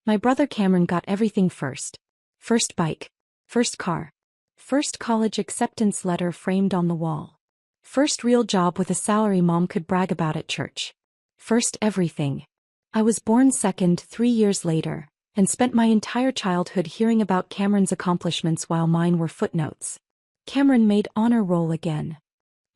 My brother Cameron got everything first. First bike. First car. First college acceptance letter framed on the wall. First real job with a salary mom could brag about at church. First everything. I was born second 3 years later, and spent my entire childhood hearing about Cameron's accomplishments while mine were footnotes. Cameron made honor roll again.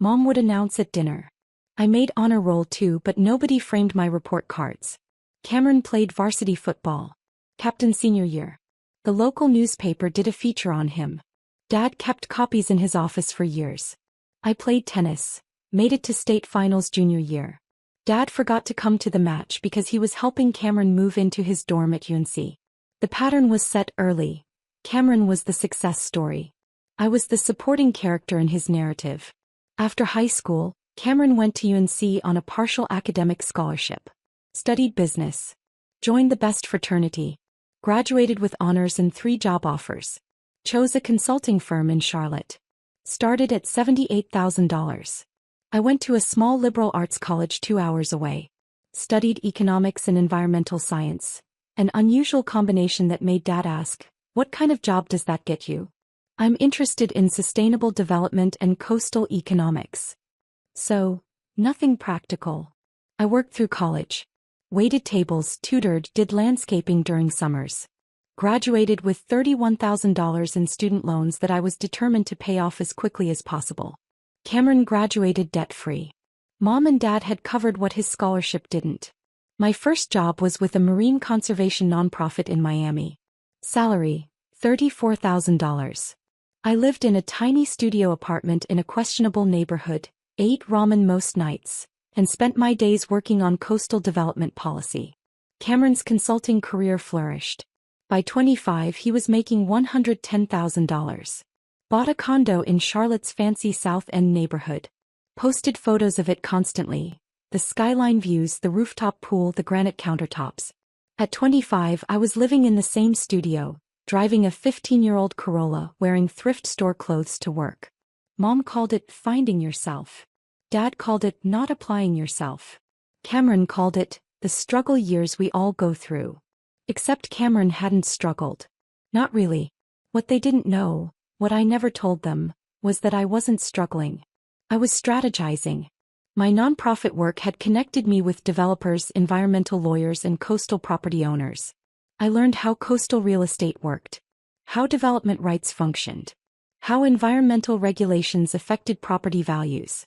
Mom would announce at dinner. I made honor roll too, but nobody framed my report cards. Cameron played varsity football. Captain senior year. The local newspaper did a feature on him. Dad kept copies in his office for years. I played tennis. Made it to state finals junior year. Dad forgot to come to the match because he was helping Cameron move into his dorm at UNC. The pattern was set early. Cameron was the success story. I was the supporting character in his narrative. After high school, Cameron went to UNC on a partial academic scholarship. Studied business. Joined the best fraternity. Graduated with honors and 3 job offers. Chose a consulting firm in Charlotte. Started at $78,000. I went to a small liberal arts college 2 hours away. Studied economics and environmental science. An unusual combination that made Dad ask, "What kind of job does that get you?" I'm interested in sustainable development and coastal economics. So, nothing practical. I worked through college. Waited tables, tutored, did landscaping during summers. Graduated with $31,000 in student loans that I was determined to pay off as quickly as possible. Cameron graduated debt-free. Mom and Dad had covered what his scholarship didn't. My first job was with a marine conservation nonprofit in Miami. Salary, $34,000. I lived in a tiny studio apartment in a questionable neighborhood, ate ramen most nights, and spent my days working on coastal development policy. Cameron's consulting career flourished. By 25 he was making $110,000. Bought a condo in Charlotte's fancy South End neighborhood. Posted photos of it constantly. The skyline views, the rooftop pool, the granite countertops. At 25 I was living in the same studio, driving a 15-year-old Corolla, wearing thrift store clothes to work. Mom called it finding yourself. Dad called it not applying yourself. Cameron called it the struggle years we all go through. Except Cameron hadn't struggled. Not really. What they didn't know, what I never told them, was that I wasn't struggling. I was strategizing. My nonprofit work had connected me with developers, environmental lawyers, and coastal property owners. I learned how coastal real estate worked, how development rights functioned, how environmental regulations affected property values,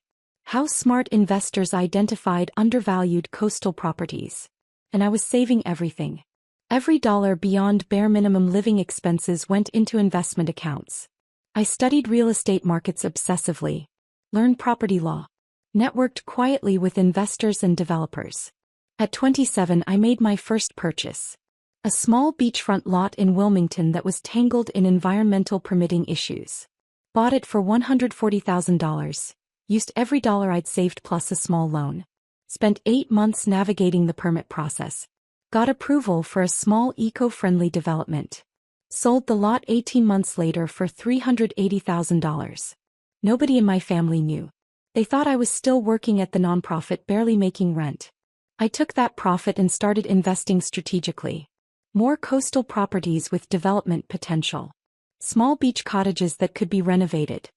how smart investors identified undervalued coastal properties. And I was saving everything. Every dollar beyond bare minimum living expenses went into investment accounts. I studied real estate markets obsessively, learned property law, networked quietly with investors and developers. At 27 I made my first purchase. A small beachfront lot in Wilmington that was tangled in environmental permitting issues. Bought it for $140,000. Used every dollar I'd saved plus a small loan. Spent 8 months navigating the permit process. Got approval for a small eco-friendly development. Sold the lot 18 months later for $380,000. Nobody in my family knew. They thought I was still working at the nonprofit, barely making rent. I took that profit and started investing strategically. More coastal properties with development potential. Small beach cottages that could be renovated.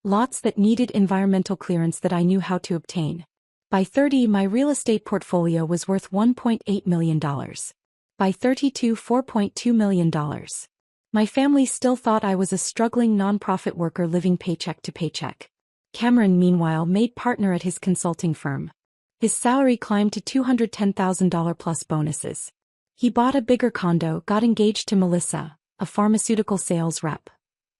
Lots that needed environmental clearance that I knew how to obtain. By 30, my real estate portfolio was worth $1.8 million. By 32, $4.2 million. My family still thought I was a struggling nonprofit worker living paycheck to paycheck. Cameron, meanwhile, made partner at his consulting firm. His salary climbed to $210,000 plus bonuses. He bought a bigger condo, got engaged to Melissa, a pharmaceutical sales rep.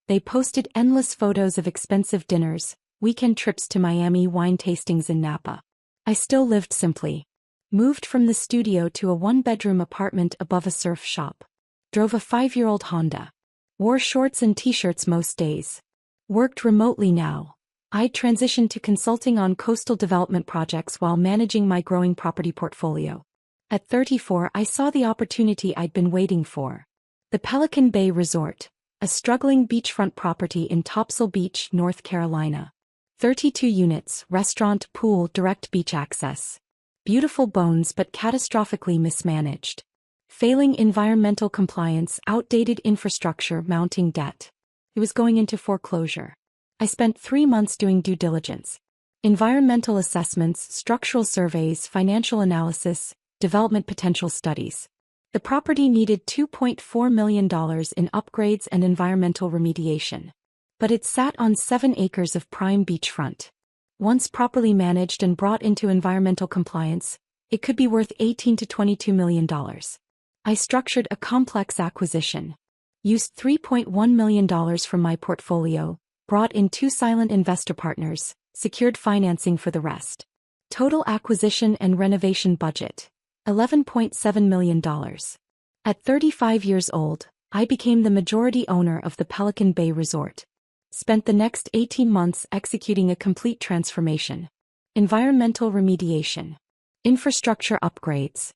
They posted endless photos of expensive dinners, weekend trips to Miami, wine tastings in Napa. I still lived simply. Moved from the studio to a 1-bedroom apartment above a surf shop. Drove a 5-year-old Honda. Wore shorts and t-shirts most days. Worked remotely now. I transitioned to consulting on coastal development projects while managing my growing property portfolio. At 34, I saw the opportunity I'd been waiting for. The Pelican Bay Resort, a struggling beachfront property in Topsail Beach, North Carolina. 32 units, restaurant, pool, direct beach access. Beautiful bones but catastrophically mismanaged. Failing environmental compliance, outdated infrastructure, mounting debt. It was going into foreclosure. I spent 3 months doing due diligence. Environmental assessments, structural surveys, financial analysis, development potential studies. The property needed $2.4 million in upgrades and environmental remediation. But it sat on 7 acres of prime beachfront. Once properly managed and brought into environmental compliance, it could be worth $18 to $22 million. I structured a complex acquisition. Used $3.1 million from my portfolio, brought in 2 silent investor partners, secured financing for the rest. Total acquisition and renovation budget, $11.7 million. At 35 years old, I became the majority owner of the Pelican Bay Resort. Spent the next 18 months executing a complete transformation. Environmental remediation. Infrastructure upgrades.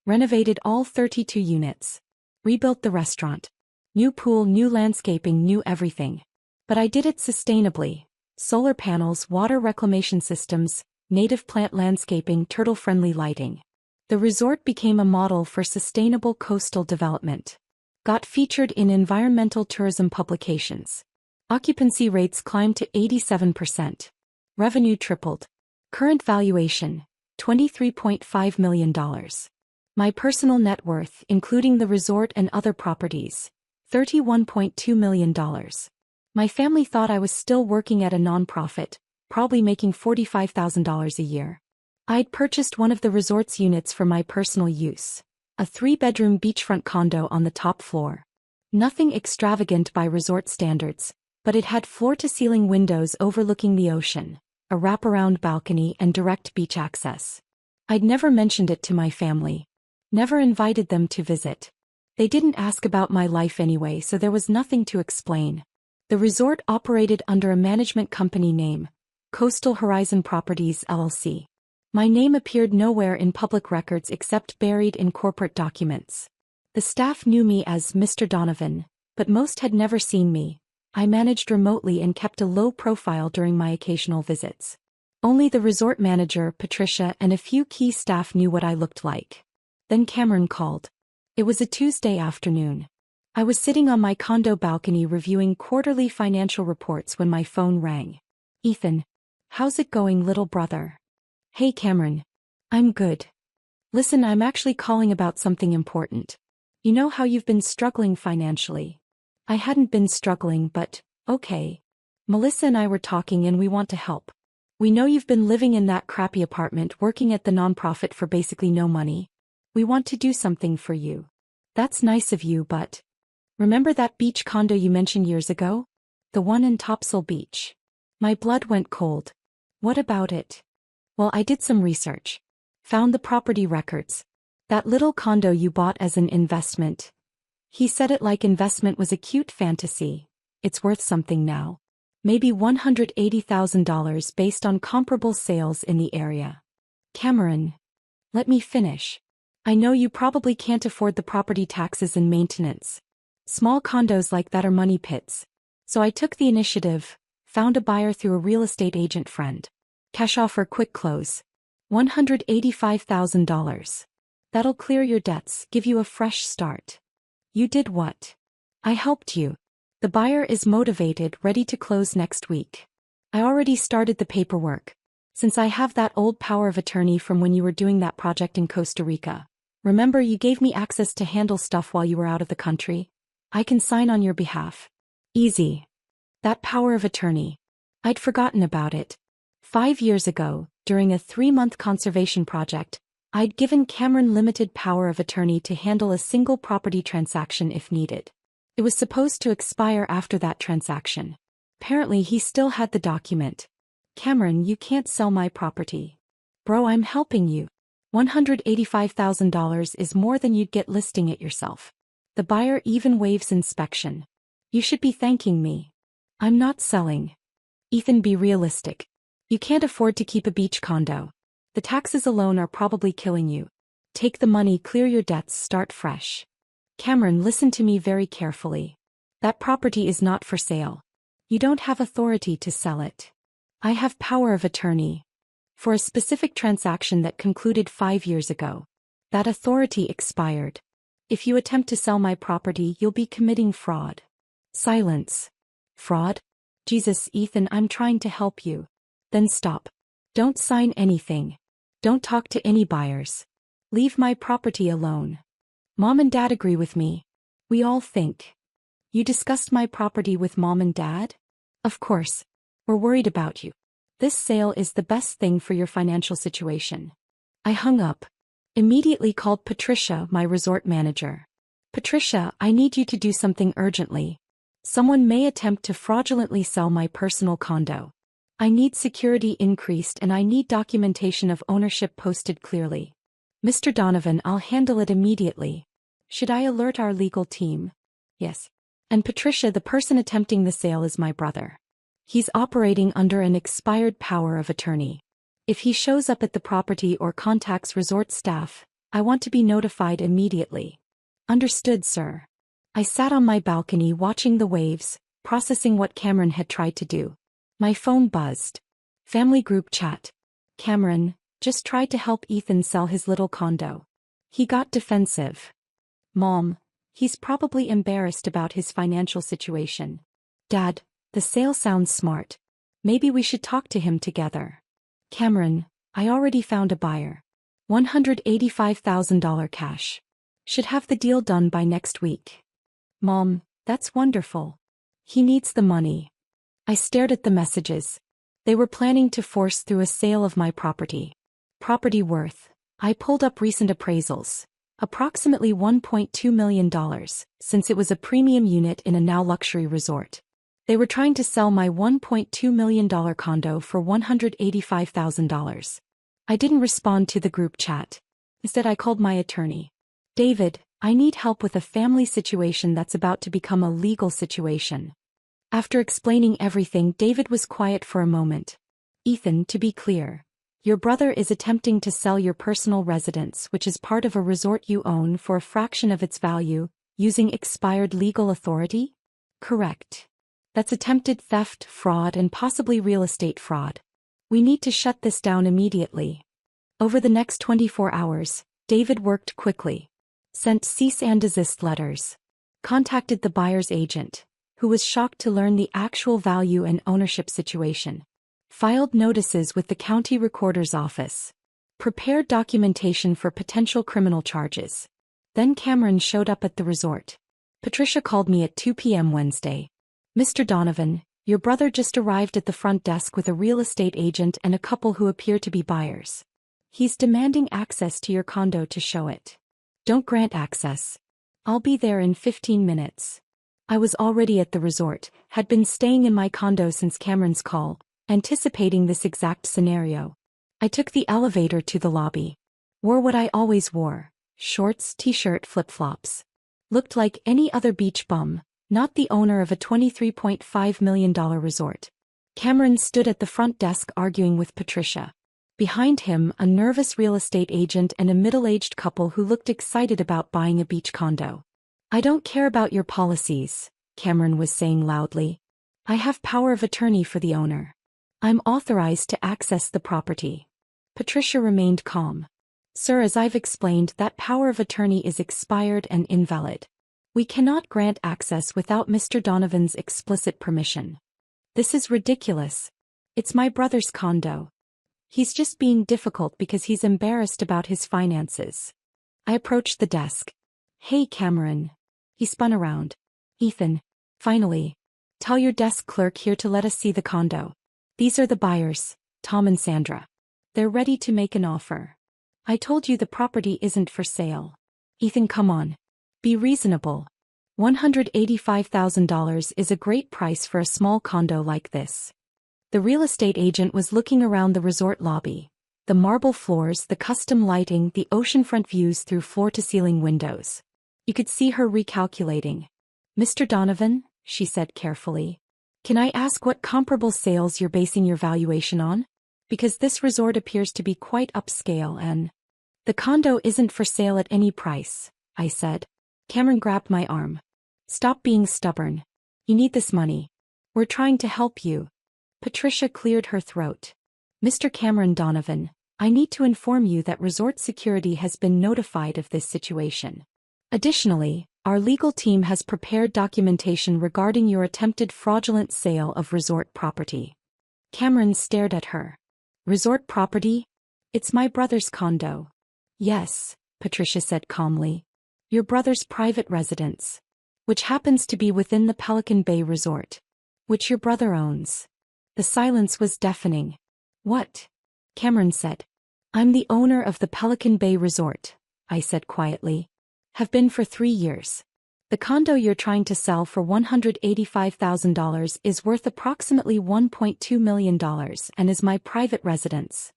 Renovated all 32 units. Rebuilt the restaurant. New pool, new landscaping, new everything. But I did it sustainably. Solar panels, water reclamation systems, native plant landscaping, turtle-friendly lighting. The resort became a model for sustainable coastal development. Got featured in environmental tourism publications. Occupancy rates climbed to 87%. Revenue tripled. Current valuation, $23.5 million. My personal net worth, including the resort and other properties, $31.2 million. My family thought I was still working at a nonprofit, probably making $45,000 a year. I'd purchased one of the resort's units for my personal use, a 3-bedroom beachfront condo on the top floor. Nothing extravagant by resort standards, but it had floor-to-ceiling windows overlooking the ocean, a wraparound balcony and direct beach access. I'd never mentioned it to my family. Never invited them to visit. They didn't ask about my life anyway, so there was nothing to explain. The resort operated under a management company name, Coastal Horizon Properties LLC. My name appeared nowhere in public records except buried in corporate documents. The staff knew me as Mr. Donovan, but most had never seen me. I managed remotely and kept a low profile during my occasional visits. Only the resort manager, Patricia, and a few key staff knew what I looked like. Then Cameron called. It was a Tuesday afternoon. I was sitting on my condo balcony reviewing quarterly financial reports when my phone rang. Ethan. How's it going, little brother? Hey Cameron. I'm good. Listen, I'm actually calling about something important. You know how you've been struggling financially? I hadn't been struggling, but, okay. Melissa and I were talking and we want to help. We know you've been living in that crappy apartment working at the nonprofit for basically no money. We want to do something for you. That's nice of you, but... Remember that beach condo you mentioned years ago? The one in Topsail Beach. My blood went cold. What about it? Well, I did some research. Found the property records. That little condo you bought as an investment. He said it like investment was a cute fantasy. It's worth something now. Maybe $180,000 based on comparable sales in the area. Cameron. Let me finish. I know you probably can't afford the property taxes and maintenance. Small condos like that are money pits. So I took the initiative, found a buyer through a real estate agent friend. Cash offer, quick close. $185,000. That'll clear your debts, give you a fresh start. You did what? I helped you. The buyer is motivated, ready to close next week. I already started the paperwork. Since I have that old power of attorney from when you were doing that project in Costa Rica. Remember, you gave me access to handle stuff while you were out of the country? I can sign on your behalf. Easy. That power of attorney. I'd forgotten about it. 5 years ago, during a 3-month conservation project, I'd given Cameron limited power of attorney to handle a single property transaction if needed. It was supposed to expire after that transaction. Apparently he still had the document. Cameron, you can't sell my property. Bro, I'm helping you. $185,000 is more than you'd get listing it yourself. The buyer even waives inspection. You should be thanking me. I'm not selling. Ethan, be realistic. You can't afford to keep a beach condo. The taxes alone are probably killing you. Take the money, clear your debts, start fresh. Cameron, listen to me very carefully. That property is not for sale. You don't have authority to sell it. I have power of attorney. For a specific transaction that concluded 5 years ago. That authority expired. If you attempt to sell my property, you'll be committing fraud. Silence. Fraud? Jesus, Ethan, I'm trying to help you. Then stop. Don't sign anything. Don't talk to any buyers. Leave my property alone. Mom and Dad agree with me. We all think. You discussed my property with Mom and Dad? Of course. We're worried about you. This sale is the best thing for your financial situation. I hung up. Immediately called Patricia, my resort manager. Patricia, I need you to do something urgently. Someone may attempt to fraudulently sell my personal condo. I need security increased and I need documentation of ownership posted clearly. Mr. Donovan, I'll handle it immediately. Should I alert our legal team? Yes. And Patricia, the person attempting the sale is my brother. He's operating under an expired power of attorney. If he shows up at the property or contacts resort staff, I want to be notified immediately. Understood, sir. I sat on my balcony watching the waves, processing what Cameron had tried to do. My phone buzzed. Family group chat. Cameron, just tried to help Ethan sell his little condo. He got defensive. Mom, he's probably embarrassed about his financial situation. Dad, the sale sounds smart. Maybe we should talk to him together. Cameron, I already found a buyer. $185,000 cash. Should have the deal done by next week. Mom, that's wonderful. He needs the money. I stared at the messages. They were planning to force through a sale of my property. Property worth. I pulled up recent appraisals. Approximately $1.2 million, since it was a premium unit in a now luxury resort. They were trying to sell my $1.2 million condo for $185,000. I didn't respond to the group chat. Instead, I called my attorney. David, I need help with a family situation that's about to become a legal situation. After explaining everything, David was quiet for a moment. Ethan, to be clear, your brother is attempting to sell your personal residence, which is part of a resort you own, for a fraction of its value, using expired legal authority? Correct. That's attempted theft, fraud, and possibly real estate fraud. We need to shut this down immediately. Over the next 24 hours, David worked quickly. Sent cease and desist letters. Contacted the buyer's agent, who was shocked to learn the actual value and ownership situation. Filed notices with the county recorder's office. Prepared documentation for potential criminal charges. Then Cameron showed up at the resort. Patricia called me at 2 p.m. Wednesday. Mr. Donovan, your brother just arrived at the front desk with a real estate agent and a couple who appear to be buyers. He's demanding access to your condo to show it. Don't grant access. I'll be there in 15 minutes. I was already at the resort, had been staying in my condo since Cameron's call, anticipating this exact scenario. I took the elevator to the lobby. Wore what I always wore, shorts, t-shirt, flip-flops. Looked like any other beach bum, not the owner of a $23.5 million resort. Cameron stood at the front desk arguing with Patricia. Behind him, a nervous real estate agent and a middle-aged couple who looked excited about buying a beach condo. I don't care about your policies, Cameron was saying loudly. I have power of attorney for the owner. I'm authorized to access the property. Patricia remained calm. Sir, as I've explained, that power of attorney is expired and invalid. We cannot grant access without Mr. Donovan's explicit permission. This is ridiculous. It's my brother's condo. He's just being difficult because he's embarrassed about his finances. I approached the desk. Hey, Cameron. He spun around. Ethan. Finally. Tell your desk clerk here to let us see the condo. These are the buyers, Tom and Sandra. They're ready to make an offer. I told you the property isn't for sale. Ethan, come on. Be reasonable. $185,000 is a great price for a small condo like this. The real estate agent was looking around the resort lobby. The marble floors, the custom lighting, the oceanfront views through floor-to-ceiling windows. You could see her recalculating. Mr. Donovan, she said carefully. Can I ask what comparable sales you're basing your valuation on? Because this resort appears to be quite upscale and... The condo isn't for sale at any price, I said. Cameron grabbed my arm. Stop being stubborn. You need this money. We're trying to help you. Patricia cleared her throat. Mr. Cameron Donovan, I need to inform you that resort security has been notified of this situation. Additionally, our legal team has prepared documentation regarding your attempted fraudulent sale of resort property. Cameron stared at her. Resort property? It's my brother's condo. Yes, Patricia said calmly. Your brother's private residence, which happens to be within the Pelican Bay Resort, which your brother owns. The silence was deafening. What? Cameron said. I'm the owner of the Pelican Bay Resort, I said quietly. Have been for 3 years. The condo you're trying to sell for $185,000 is worth approximately $1.2 million and is my private residence.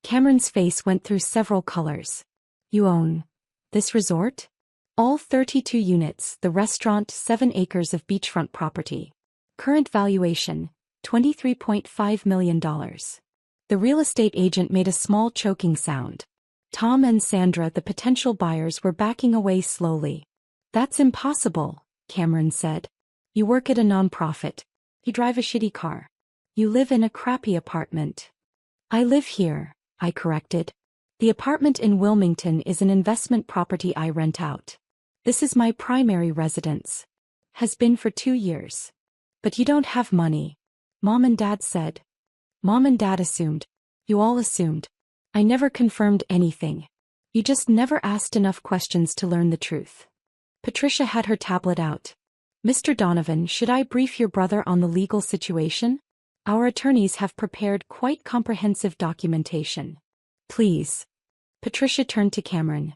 Cameron's face went through several colors. You own this resort? All 32 units, the restaurant, 7 acres of beachfront property. Current valuation, $23.5 million. The real estate agent made a small choking sound. Tom and Sandra, the potential buyers, were backing away slowly. That's impossible, Cameron said. You work at a nonprofit. You drive a shitty car. You live in a crappy apartment. I live here, I corrected. The apartment in Wilmington is an investment property I rent out. This is my primary residence. Has been for 2 years. But you don't have money. Mom and Dad said. Mom and Dad assumed. You all assumed. I never confirmed anything. You just never asked enough questions to learn the truth. Patricia had her tablet out. Mr. Donovan, should I brief your brother on the legal situation? Our attorneys have prepared quite comprehensive documentation. Please. Patricia turned to Cameron.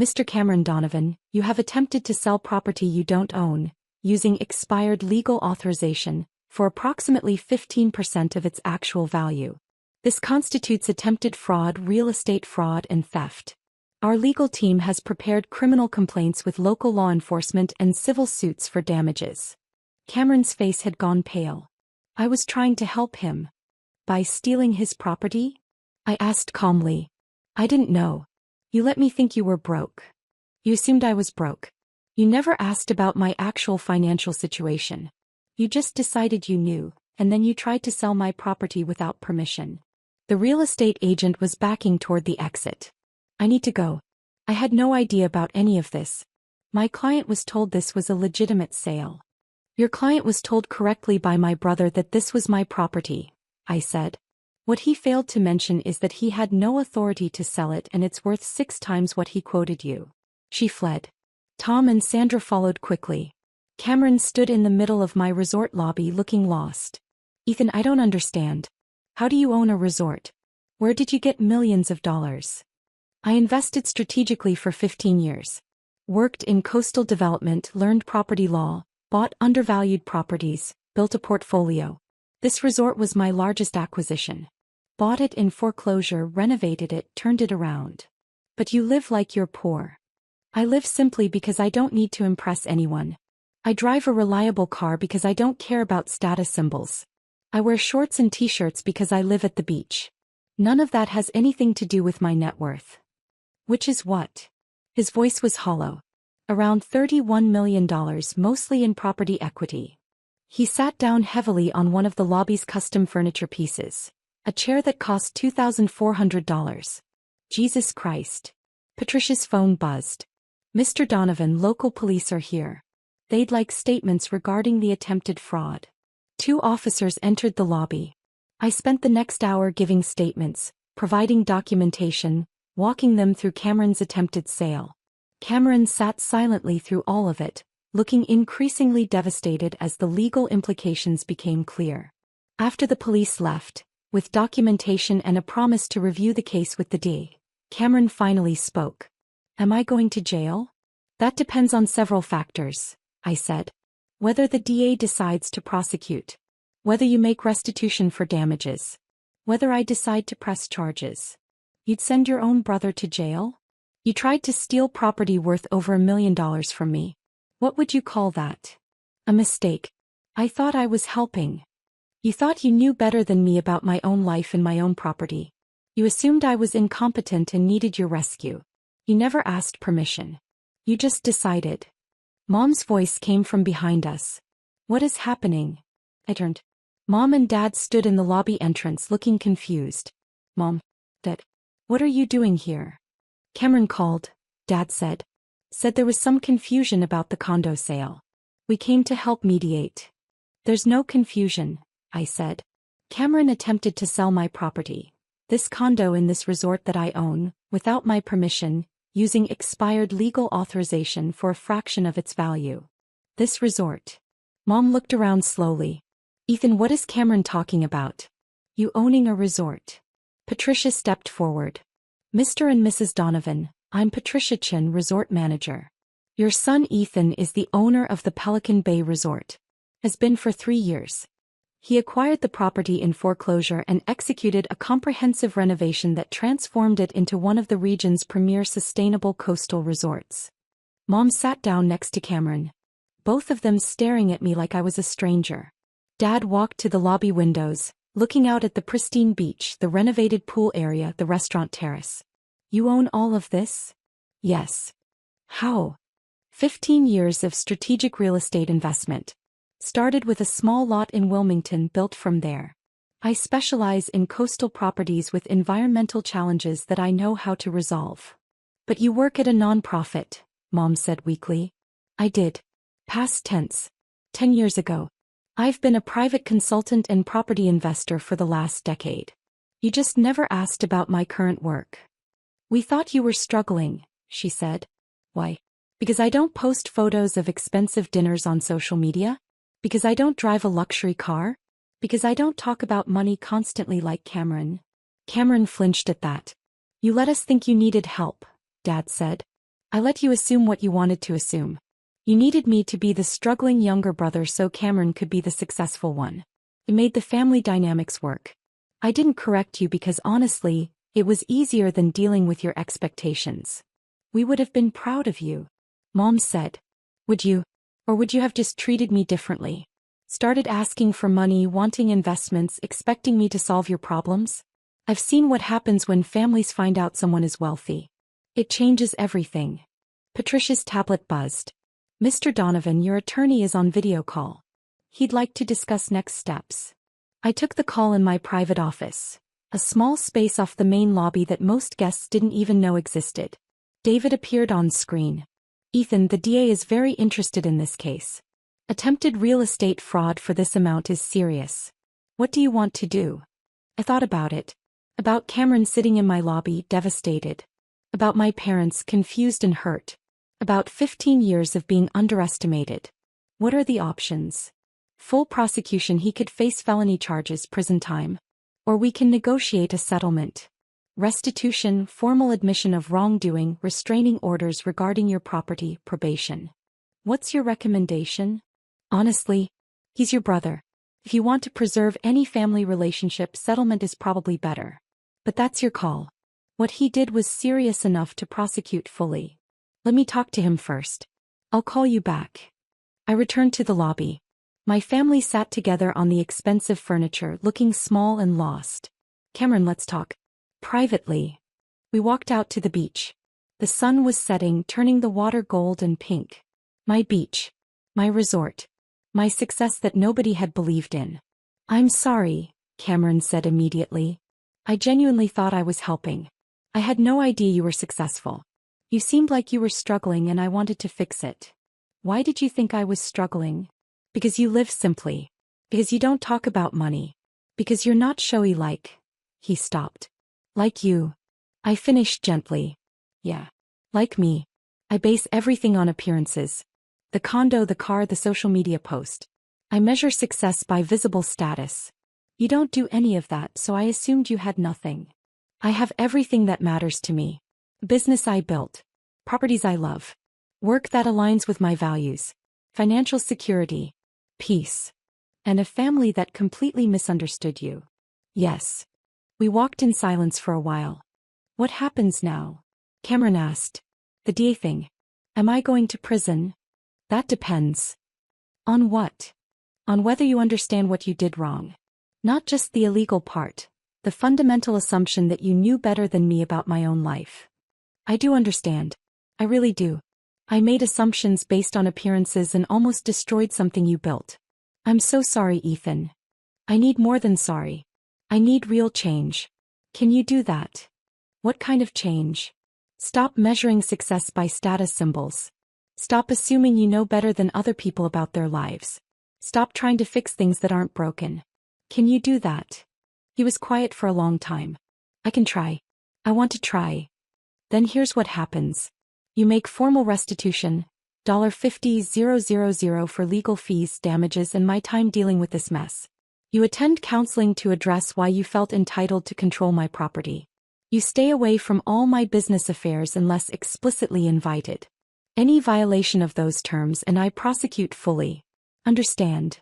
Mr. Cameron Donovan, you have attempted to sell property you don't own, using expired legal authorization, for approximately 15% of its actual value. This constitutes attempted fraud, real estate fraud, and theft. Our legal team has prepared criminal complaints with local law enforcement and civil suits for damages. Cameron's face had gone pale. I was trying to help him. By stealing his property? I asked calmly. I didn't know. You let me think you were broke. You assumed I was broke. You never asked about my actual financial situation. You just decided you knew, and then you tried to sell my property without permission. The real estate agent was backing toward the exit. I need to go. I had no idea about any of this. My client was told this was a legitimate sale. Your client was told correctly by my brother that this was my property, I said. What he failed to mention is that he had no authority to sell it and it's worth 6 times what he quoted you. She fled. Tom and Sandra followed quickly. Cameron stood in the middle of my resort lobby looking lost. Ethan, I don't understand. How do you own a resort? Where did you get millions of dollars? I invested strategically for 15 years. Worked in coastal development, learned property law, bought undervalued properties, built a portfolio. This resort was my largest acquisition. Bought it in foreclosure, renovated it, turned it around. But you live like you're poor. I live simply because I don't need to impress anyone. I drive a reliable car because I don't care about status symbols. I wear shorts and t-shirts because I live at the beach. None of that has anything to do with my net worth. Which is what? His voice was hollow. Around $31 million, mostly in property equity. He sat down heavily on one of the lobby's custom furniture pieces. A chair that cost $2,400. Jesus Christ. Patricia's phone buzzed. Mr. Donovan, local police are here. They'd like statements regarding the attempted fraud. 2 officers entered the lobby. I spent the next hour giving statements, providing documentation, walking them through Cameron's attempted sale. Cameron sat silently through all of it, looking increasingly devastated as the legal implications became clear. After the police left, with documentation and a promise to review the case with the DA, Cameron finally spoke. Am I going to jail? That depends on several factors, I said. Whether the DA decides to prosecute. Whether you make restitution for damages. Whether I decide to press charges. You'd send your own brother to jail? You tried to steal property worth over $1 million from me. What would you call that? A mistake. I thought I was helping. You thought you knew better than me about my own life and my own property. You assumed I was incompetent and needed your rescue. You never asked permission. You just decided. Mom's voice came from behind us. What is happening? I turned. Mom and Dad stood in the lobby entrance looking confused. Mom. Dad. What are you doing here? Cameron called, Dad said. Said there was some confusion about the condo sale. We came to help mediate. There's no confusion, I said. Cameron attempted to sell my property. This condo in this resort that I own, without my permission, using expired legal authorization for a fraction of its value. This resort. Mom looked around slowly. Ethan, what is Cameron talking about? You owning a resort. Patricia stepped forward. Mr. and Mrs. Donovan, I'm Patricia Chin, resort manager. Your son Ethan is the owner of the Pelican Bay Resort. Has been for 3 years. He acquired the property in foreclosure and executed a comprehensive renovation that transformed it into one of the region's premier sustainable coastal resorts. Mom sat down next to Cameron. Both of them staring at me like I was a stranger. Dad walked to the lobby windows, looking out at the pristine beach, the renovated pool area, the restaurant terrace. You own all of this? Yes. How? 15 years of strategic real estate investment. Started with a small lot in Wilmington, built from there. I specialize in coastal properties with environmental challenges that I know how to resolve. But you work at a nonprofit, Mom said weakly. I did. Past tense. 10 years ago. I've been a private consultant and property investor for the last decade. You just never asked about my current work. We thought you were struggling, she said. Why? Because I don't post photos of expensive dinners on social media? Because I don't drive a luxury car? Because I don't talk about money constantly like Cameron? Cameron flinched at that. You let us think you needed help, Dad said. I let you assume what you wanted to assume. You needed me to be the struggling younger brother so Cameron could be the successful one. It made the family dynamics work. I didn't correct you because honestly, it was easier than dealing with your expectations. We would have been proud of you. Mom said. Would you? Or would you have just treated me differently? Started asking for money, wanting investments, expecting me to solve your problems? I've seen what happens when families find out someone is wealthy. It changes everything. Patricia's tablet buzzed. Mr. Donovan, your attorney is on video call. He'd like to discuss next steps. I took the call in my private office, a small space off the main lobby that most guests didn't even know existed. David appeared on screen. Ethan, the DA is very interested in this case. Attempted real estate fraud for this amount is serious. What do you want to do? I thought about it. About Cameron sitting in my lobby, devastated. About my parents, confused and hurt. About 15 years of being underestimated. What are the options? Full prosecution, he could face felony charges, prison time. Or we can negotiate a settlement. Restitution, formal admission of wrongdoing, restraining orders regarding your property, probation. What's your recommendation? Honestly, he's your brother. If you want to preserve any family relationship, settlement is probably better. But that's your call. What he did was serious enough to prosecute fully. Let me talk to him first. I'll call you back. I returned to the lobby. My family sat together on the expensive furniture, looking small and lost. Cameron, let's talk. Privately. We walked out to the beach. The sun was setting, turning the water gold and pink. My beach. My resort. My success that nobody had believed in. I'm sorry, Cameron said immediately. I genuinely thought I was helping. I had no idea you were successful. You seemed like you were struggling and I wanted to fix it. Why did you think I was struggling? Because you live simply. Because you don't talk about money. Because you're not showy like. He stopped. Like you. I finished gently. Yeah. Like me. I base everything on appearances. The condo, the car, the social media post. I measure success by visible status. You don't do any of that, so I assumed you had nothing. I have everything that matters to me. Business I built. Properties I love. Work that aligns with my values. Financial security. Peace. And a family that completely misunderstood you. Yes. We walked in silence for a while. What happens now? Cameron asked. The DA thing. Am I going to prison? That depends. On what? On whether you understand what you did wrong. Not just the illegal part. The fundamental assumption that you knew better than me about my own life. I do understand. I really do. I made assumptions based on appearances and almost destroyed something you built. I'm so sorry, Ethan. I need more than sorry. I need real change. Can you do that? What kind of change? Stop measuring success by status symbols. Stop assuming you know better than other people about their lives. Stop trying to fix things that aren't broken. Can you do that? He was quiet for a long time. I can try. I want to try. Then here's what happens. You make formal restitution, $50,000 for legal fees, damages, and my time dealing with this mess. You attend counseling to address why you felt entitled to control my property. You stay away from all my business affairs unless explicitly invited. Any violation of those terms and I prosecute fully. Understand?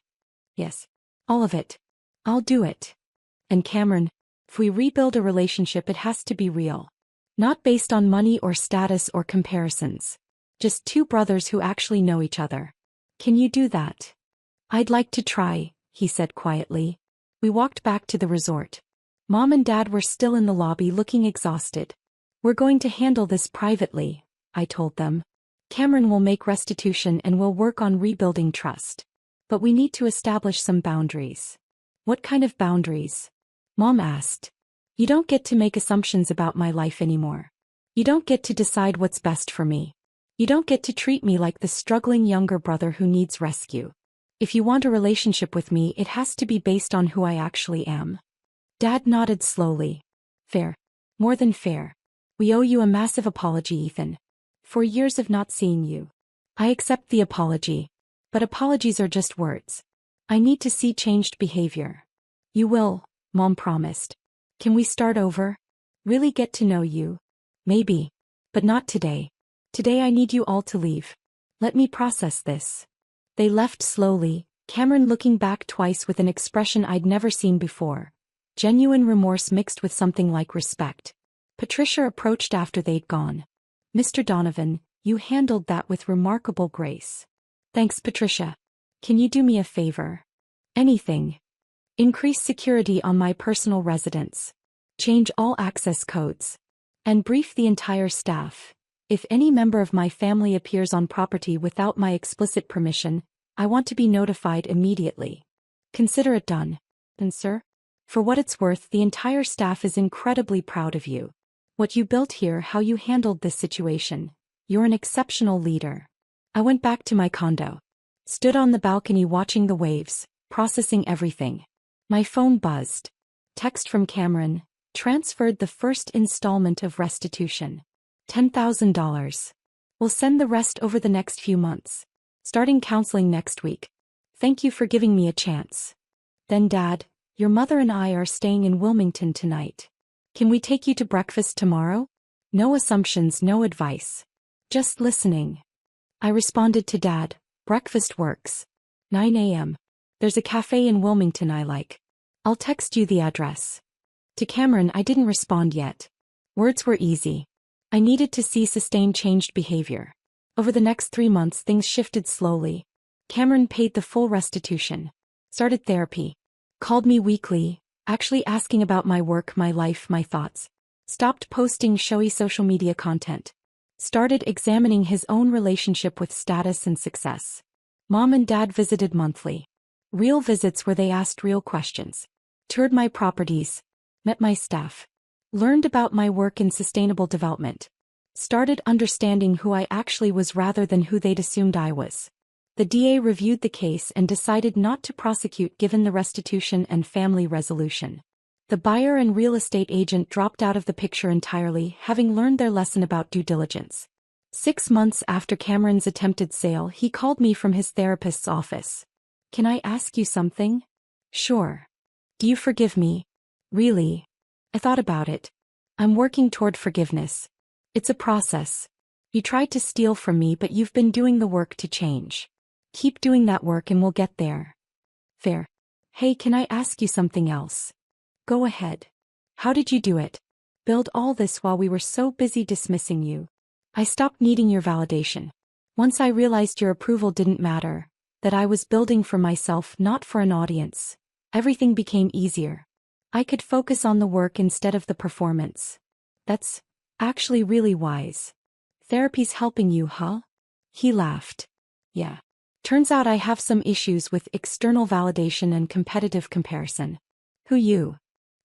Yes. All of it. I'll do it. And Cameron, if we rebuild a relationship, it has to be real. Not based on money or status or comparisons. Just two brothers who actually know each other. Can you do that? I'd like to try, he said quietly. We walked back to the resort. Mom and Dad were still in the lobby looking exhausted. We're going to handle this privately, I told them. Cameron will make restitution and we'll work on rebuilding trust. But we need to establish some boundaries. What kind of boundaries? Mom asked. You don't get to make assumptions about my life anymore. You don't get to decide what's best for me. You don't get to treat me like the struggling younger brother who needs rescue. If you want a relationship with me, it has to be based on who I actually am. Dad nodded slowly. Fair. More than fair. We owe you a massive apology, Ethan. 4 years of not seeing you. I accept the apology. But apologies are just words. I need to see changed behavior. You will, Mom promised. Can we start over? Really get to know you? Maybe. But not today. Today I need you all to leave. Let me process this. They left slowly, Cameron looking back twice with an expression I'd never seen before. Genuine remorse mixed with something like respect. Patricia approached after they'd gone. Mr. Donovan, you handled that with remarkable grace. Thanks, Patricia. Can you do me a favor? Anything. Increase security on my personal residence. Change all access codes. And brief the entire staff. If any member of my family appears on property without my explicit permission, I want to be notified immediately. Consider it done. And sir? For what it's worth, the entire staff is incredibly proud of you. What you built here, how you handled this situation. You're an exceptional leader. I went back to my condo. Stood on the balcony watching the waves, processing everything. My phone buzzed. Text from Cameron. Transferred the first installment of restitution. $10,000. We'll send the rest over the next few months. Starting counseling next week. Thank you for giving me a chance. Then Dad, your mother and I are staying in Wilmington tonight. Can we take you to breakfast tomorrow? No assumptions, no advice. Just listening. I responded to Dad, breakfast works. 9 a.m. There's a cafe in Wilmington I like. I'll text you the address. To Cameron, I didn't respond yet. Words were easy. I needed to see sustained changed behavior. Over the next 3 months, things shifted slowly. Cameron paid the full restitution. Started therapy. Called me weekly, actually asking about my work, my life, my thoughts. Stopped posting showy social media content. Started examining his own relationship with status and success. Mom and Dad visited monthly. Real visits where they asked real questions. Toured my properties. Met my staff. Learned about my work in sustainable development. Started understanding who I actually was rather than who they'd assumed I was. The DA reviewed the case and decided not to prosecute given the restitution and family resolution. The buyer and real estate agent dropped out of the picture entirely, having learned their lesson about due diligence. 6 months after Cameron's attempted sale, he called me from his therapist's office. Can I ask you something? Sure. Do you forgive me? Really? I thought about it. I'm working toward forgiveness. It's a process. You tried to steal from me, but you've been doing the work to change. Keep doing that work and we'll get there. Fair. Hey, can I ask you something else? Go ahead. How did you do it? Build all this while we were so busy dismissing you. I stopped needing your validation. Once I realized your approval didn't matter, that I was building for myself, not for an audience, everything became easier. I could focus on the work instead of the performance. That's actually really wise. Therapy's helping you, huh? He laughed. Yeah. Turns out I have some issues with external validation and competitive comparison. Who you?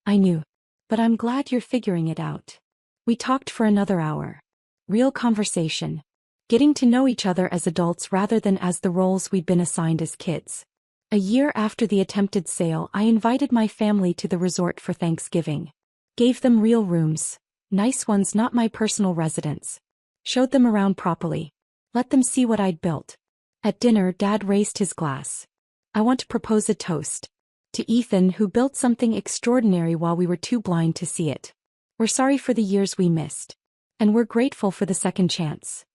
I knew. But I'm glad you're figuring it out. We talked for another hour. Real conversation. Getting to know each other as adults rather than as the roles we'd been assigned as kids. A year after the attempted sale, I invited my family to the resort for Thanksgiving. Gave them real rooms. Nice ones, not my personal residence. Showed them around properly. Let them see what I'd built. At dinner, Dad raised his glass. I want to propose a toast. To Ethan, who built something extraordinary while we were too blind to see it. We're sorry for the years we missed. And we're grateful for the second chance.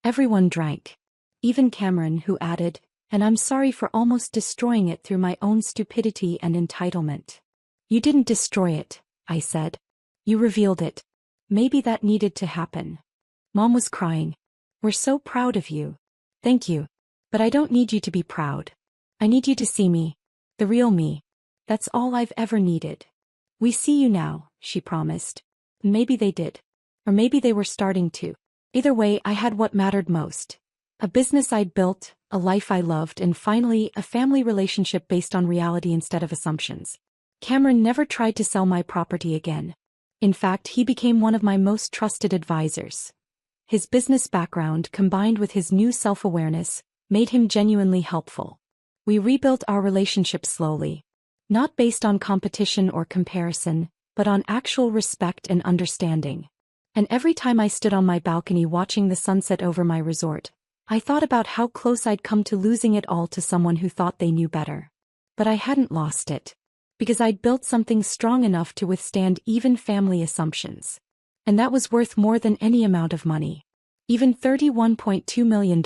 Everyone drank. Even Cameron, who added, and I'm sorry for almost destroying it through my own stupidity and entitlement. You didn't destroy it, I said. You revealed it. Maybe that needed to happen. Mom was crying. We're so proud of you. Thank you. But I don't need you to be proud. I need you to see me. The real me. That's all I've ever needed. We see you now, she promised. Maybe they did. Or maybe they were starting to. Either way, I had what mattered most. A business I'd built, a life I loved, and finally, a family relationship based on reality instead of assumptions. Cameron never tried to sell my property again. In fact, he became one of my most trusted advisors. His business background, combined with his new self-awareness, made him genuinely helpful. We rebuilt our relationship slowly. Not based on competition or comparison, but on actual respect and understanding. And every time I stood on my balcony watching the sunset over my resort, I thought about how close I'd come to losing it all to someone who thought they knew better. But I hadn't lost it. Because I'd built something strong enough to withstand even family assumptions. And that was worth more than any amount of money. Even $31.2 million.